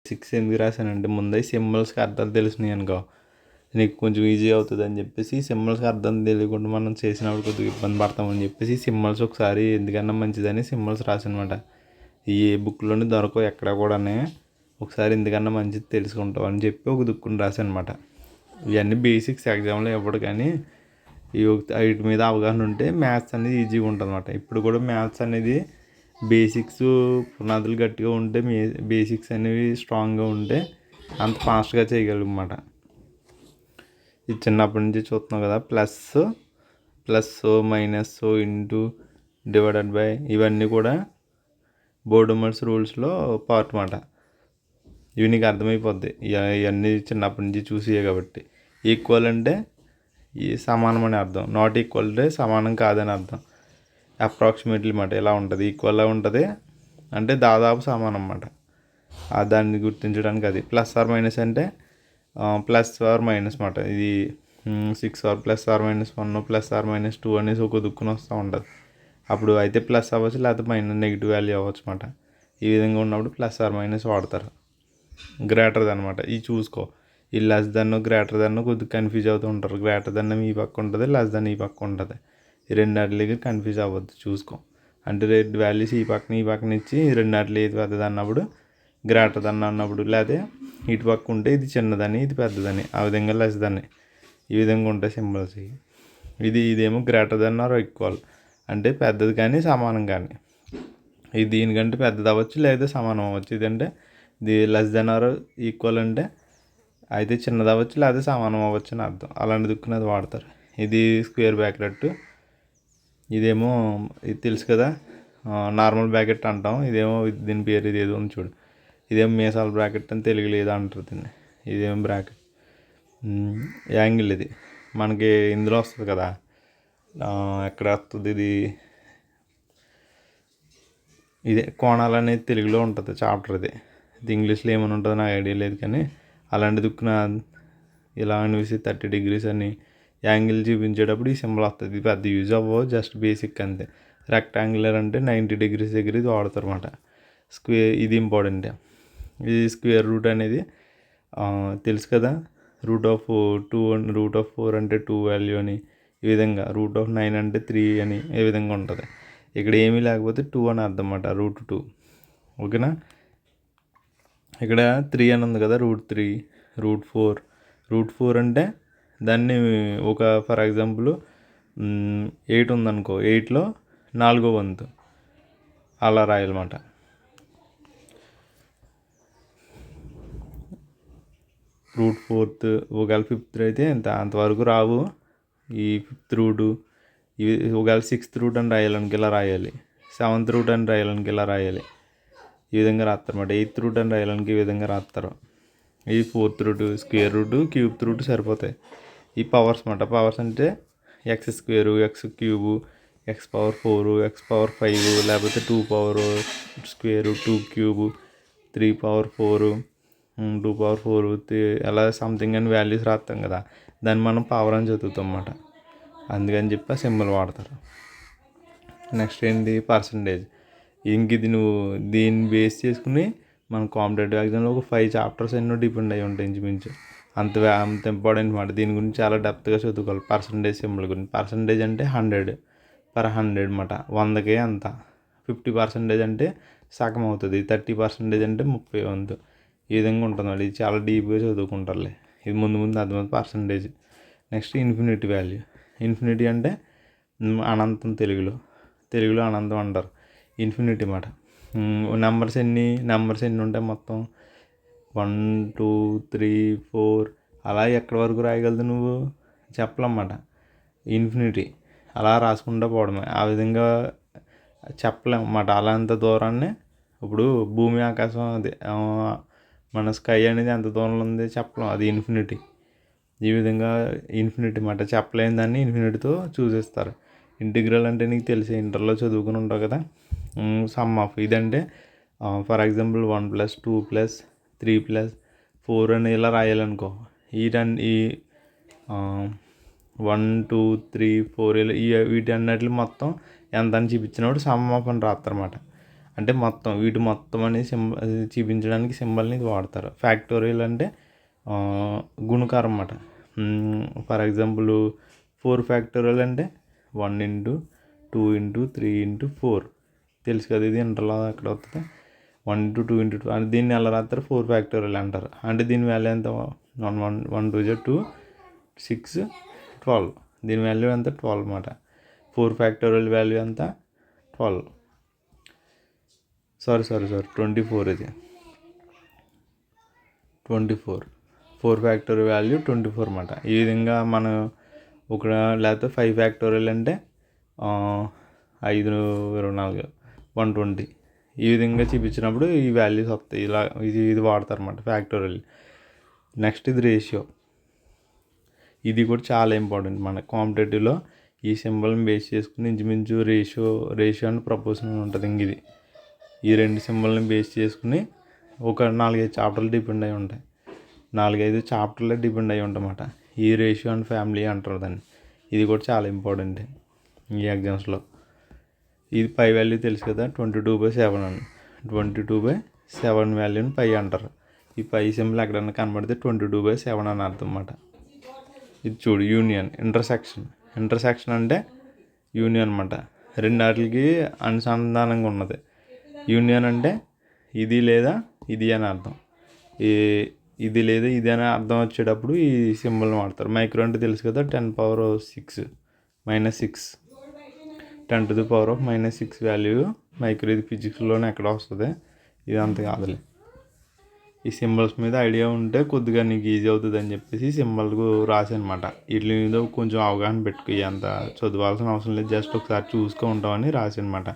6 ఎందుకు రాశానంటే ముందే సింబల్స్కి అర్థాలు తెలిసినాయి అనుకో నీకు కొంచెం ఈజీ అవుతుంది అని చెప్పేసి సింబల్స్కి అర్థం తెలియకుండా మనం చేసినప్పుడు కొద్దిగా ఇబ్బంది పడతామని చెప్పేసి సింబల్స్ ఒకసారి ఎందుకన్నా మంచిదని సింబల్స్ రాసనమాట. ఈ బుక్లోనే దొరకవు ఎక్కడ కూడా, ఒకసారి ఎందుకన్నా మంచిది తెలుసుకుంటావు అని చెప్పి ఒక దుక్కుని రాశానమాట. ఇవన్నీ బేసిక్స్ ఎగ్జామ్లో ఇవ్వడు, కానీ వీటి మీద అవగాహన ఉంటే మ్యాథ్స్ అనేది ఈజీగా ఉంటుంది అన్నమాట. ఇప్పుడు కూడా మ్యాథ్స్ అనేది బేసిక్స్ పునాదులు గట్టిగా ఉంటే బేసిక్స్ అనేవి స్ట్రాంగ్గా ఉంటే అంత ఫాస్ట్గా చేయగలమన్నమాట. ఇది చిన్నప్పటి నుంచి చూస్తున్నాం కదా, plus minus into divided by ఇవన్నీ కూడా బోర్డమర్స్ రూల్స్లో పార్ట్ అన్నమాట. ఇవి నీకు అర్థమైపోద్ది ఇవన్నీ చిన్నప్పటి నుంచి చూసియే కాబట్టి. ఈక్వల్ అంటే ఈ సమానం అని అర్థం, నాట్ ఈక్వల్ అంటే సమానం కాదని అర్థం. అప్రాక్సిమేట్లీ అన్నమాట ఇలా ఉంటుంది, ఈక్వల్గా ఉంటుంది అంటే దాదాపు సమానం అన్నమాట. దాన్ని గుర్తించడానికి అది. ప్లస్ ఆర్ మైనస్ అంటే ప్లస్ ఆర్ మైనస్ అన్నమాట. ఇది 6 or plus or minus 1 plus or minus 2 అనేసి ఒక దుక్కున వస్తూ ఉంటుంది. అప్పుడు అయితే ప్లస్ అవ్వచ్చు, లేకపోతే మైనస్ నెగిటివ్ వాల్యూ అవ్వచ్చు అన్నమాట. ఈ విధంగా ఉన్నప్పుడు ప్లస్ ఆర్ మైనస్ వాడతారు. గ్రేటర్ అనమాట, ఇవి చూసుకో. ఈ లెస్ దెన్ గ్రేటర్ దెన్ కొద్దిగా కన్ఫ్యూజ్ అవుతూ ఉంటారు. గ్రేటర్ దెన్ ఈ పక్క ఉంటుంది, లెస్ దెన్ ఈ పక్క ఉంటుంది. ఈ రెండాటికి కన్ఫ్యూజ్ అవ్వద్దు, చూసుకో. అంటే రెండు వాల్యూస్ ఈ పక్కన ఇచ్చి రెండాటిలో ఏది పెద్దది అన్నప్పుడు గ్రేటర్ దెన్ అన్నప్పుడు, లేకపోతే ఇటు పక్క ఉంటే ఇది చిన్నదని ఇది పెద్దదని, ఆ విధంగా లెస్ దెన్, ఈ విధంగా ఉంటాయి సింబల్స్. ఇదేమో గ్రేటర్ దెన్ ఆర్ ఈక్వల్ అంటే పెద్దది కానీ సమానం కానీ. ఇది దీనికంటే పెద్దది అవ్వచ్చు లేదా సమానం అవ్వచ్చు. ఇదంటే లెస్ దెన్ ఆర్ ఈక్వల్ అంటే అయితే చిన్నది అవ్వచ్చు లేదా సమానం అవ్వచ్చు అని అర్థం. అలాంటి దుక్కునది వాడతారు. ఇది స్క్వేర్ బ్రాకెట్, ఇదేమో ఇది తెలుసు కదా నార్మల్ బ్రాకెట్ అంటాం. ఇదేమో దీని పేరు ఇది ఏదో ఉంది చూడు, ఇదేమో మీసాల బ్రాకెట్ అని తెలుగులో ఏదో అంటారు దీన్ని. ఇదేమో బ్రాకెట్ యాంగిల్, ఇది మనకి ఇందులో వస్తుంది కదా, ఎక్కడ వస్తుంది ఇదే కోణాలు అనేది తెలుగులో ఉంటుంది చాప్టర్. ఇది ఇంగ్లీష్లో ఏమైనా ఉంటుందో నాకు ఐడియా లేదు, కానీ అలాంటి దుక్కున ఇలా అనిపిసి 30 degrees అని యాంగిల్ చూపించేటప్పుడు ఈ సింబల్ వస్తుంది. ఇది పెద్ద యూజ్ అవ్వవు, జస్ట్ బేసిక్ అంతే. రెక్టాంగులర్ అంటే 90 degrees దగ్గర ఇది వాడతారు అన్నమాట. ఇది ఇంపార్టెంట్. ఇది స్క్వేర్ రూట్ అనేది తెలుసు కదా, రూట్ ఆఫ్ 4 అంటే 2 వాల్యూ అని, ఈ విధంగా రూట్ ఆఫ్ 9 అంటే 3 అని, ఈ విధంగా ఉంటుంది. ఇక్కడ ఏమీ లేకపోతే 2 అని అర్థం అన్నమాట, రూట్ 2. ఓకేనా. ఇక్కడ 3 అని ఉంది కదా, రూట్ 3, రూట్ 4 అంటే దాన్ని ఒక ఫర్ ఎగ్జాంపుల్ 8 ఉందనుకో, 8లో 4వ వంతు అలా రాయాలన్నమాట. రూట్ 4th ఒకవేళ 5th అయితే అంతవరకు రావు. ఈ 5th రూటు, ఇవి ఒకవేళ 6th రూట్ అని రాయాలనుకో ఇలా రాయాలి, 7th రూట్ అని రాయాలనుకో ఇలా రాయాలి, ఈ విధంగా రాస్తారు అన్నమాట. 8th రూట్ అని రాయాలనుకో ఈ విధంగా రాస్తారు. ఈ 4th root, square root, cube root సరిపోతాయి. ఈ పవర్స్ అన్నమాట. పవర్స్ అంటే x square, x cube, x power 4, x power 5, లేకపోతే 2 power square, 2 cube, 3 power 4, 2 power 4 అలా సంథింగ్ అని వాల్యూస్ రాస్తాం కదా, దాన్ని మనం పవర్ అని చదువుతాం అన్నమాట. అందుకని చెప్పి ఆ సింబల్ వాడతారు. నెక్స్ట్ ఏంటి, పర్సంటేజ్. ఇంక ఇది నువ్వు దీన్ని బేస్ చేసుకుని మన కాంపిటేటివ్ ఎగ్జామ్లో ఒక 5 చాప్టర్స్ ఎన్నో డిపెండ్ అయ్యి ఉంటాయి ఇంచుమించు. అంత ఇంపార్టెంట్ మాట. దీని గురించి చాలా డెప్త్గా చదువుకోవాలి. పర్సంటేజ్ సింబల్ గురించి. పర్సంటేజ్ అంటే 100/100 అన్నమాట. 100కే అంత. 50% అంటే సగం అవుతుంది. 30% అంటే 30వ వంతు. ఈ విధంగా ఉంటుంది. ఇది చాలా డీప్గా చదువుకుంటారులే. ఇది ముందు అర్థమైంది percentage. Next infinity value. Infinity అంటే అనంతం, తెలుగులో అనంతం అంటారు. ఇన్ఫినిటీ అన్నమాట. నెంబర్స్ ఎన్ని ఉంటాయి మొత్తం, 1 2 3 4 అలా ఎక్కడి వరకు రాయగలదు నువ్వు చెప్పలన్నమాట. ఇన్ఫినిటీ అలా రాసుకుంటూ పోవడమే. ఆ విధంగా చెప్పలేం అన్నమాట. అలాంత దూరాన్ని ఇప్పుడు భూమి ఆకాశం అది మన స్కై అనేది ఎంత దూరంలో ఉంది చెప్పలేం, అది ఇన్ఫినిటీ. ఈ విధంగా ఇన్ఫినిటీ అన్నమాట. చెప్పలేని దాన్ని ఇన్ఫినిటీతో చూసేస్తారు. ఇంటిగ్రల్ అంటే నీకు తెలిసి ఇంటర్లో చదువుకుని ఉంటావు కదా, సమ్ ఆఫ్. ఇదంటే ఫర్ ఎగ్జాంపుల్ 1 + 2 + 3 + 4 అని ఇలా రాయాలనుకో, ఈ 1 2 3 4 వీటి అన్నిటిని మొత్తం ఎంత అని చూపించినప్పుడు సమ్ ఆఫ్ అని రాస్తారన్నమాట. అంటే మొత్తం వీటి మొత్తం అనేది చూపించడానికి సింబల్ని ఇది వాడతారు. ఫ్యాక్టోరియల్ అంటే గుణకారం అన్నమాట. ఫర్ ఎగ్జాంపుల్ 4 ఫ్యాక్టోరియల్ అంటే 1 ఇంటూ 2 ఇంటూ 3 ఇంటూ 4 తెలుసు కదా. ఇది ఇంటర్లో అక్కడ వస్తుంది 1 ఇంటూ 2 ఇంటూ 2 అంటే దీన్ని ఎలా రాస్తారు 4 ఫ్యాక్టోరియల్ అంటారు. అంటే దీని వాల్యూ ఎంత 1 2 2 6 12 దీని వాల్యూ ఎంత 12 అన్నమాట. 4 ఫ్యాక్టోరియల్ వాల్యూ ఎంత 12 సారీ 24 ఇది 24 4 ఫ్యాక్టోరియల్ వాల్యూ 24 అన్నమాట. ఈ విధంగా మనం ఒక లేకపోతే 5 ఫ్యాక్టోరియల్ అంటే 5 24 120 ఈ విధంగా చూపించినప్పుడు ఈ వాల్యూస్ వస్తాయి. ఇలా ఇది వాడతారు అన్నమాట ఫ్యాక్టోరియల్. నెక్స్ట్ ఇది రేషియో. ఇది కూడా చాలా ఇంపార్టెంట్. మన కాంపిటేటివ్లో ఈ సింబల్ని బేస్ చేసుకుని ఇంచుమించు రేషియో అండ్ ప్రపోర్షనల్ ఉంటుంది. ఇది ఈ 2 సింబల్ని బేస్ చేసుకుని ఒక 4-5 చాప్టర్లు డిపెండ్ అయి ఉంటాయి. 4-5 చాప్టర్లే డిపెండ్ అయి ఉంటాయన్నమాట. ఈ రేషియో అండ్ ఫ్యామిలీ అంటారు దాన్ని. ఇది కూడా చాలా ఇంపార్టెంట్ ఈ ఎగ్జామ్స్లో. ఇది పై వాల్యూ తెలుసు కదా 22/7 అని. 22/7 వాల్యూని పై అంటారు. ఈ పై సింబల్ ఎక్కడన్నా కనబడితే 22/7 అని అర్థం అన్నమాట. ఇది చూడు యూనియన్. ఇంటర్సెక్షన్ అంటే యూనియన్ అన్నమాట. రెండాటికి అనుసంధానంగా ఉన్నది. యూనియన్ అంటే ఇది లేదా ఇది అని అర్థం. ఇది లేదా ఇది అని అర్థం వచ్చేటప్పుడు ఈ సింబల్ని వాడతారు. మైక్రో అంటే తెలుసు కదా 10⁻6 -6 10⁻6 వాల్యూ మైక్రో. ఇది ఫిజిక్స్లోనే ఎక్కడ వస్తుంది, ఇది అంత కాదులే. ఈ సింబల్స్ మీద ఐడియా ఉంటే కొద్దిగా నీకు ఈజీ అవుతుంది అని చెప్పేసి సింబల్కు రాసి అనమాట. వీటి మీద కొంచెం అవగాహన పెట్టుకో. అంత చదవాల్సిన అవసరం లేదు, జస్ట్ ఒకసారి చూసుకుంటామని రాసి అనమాట.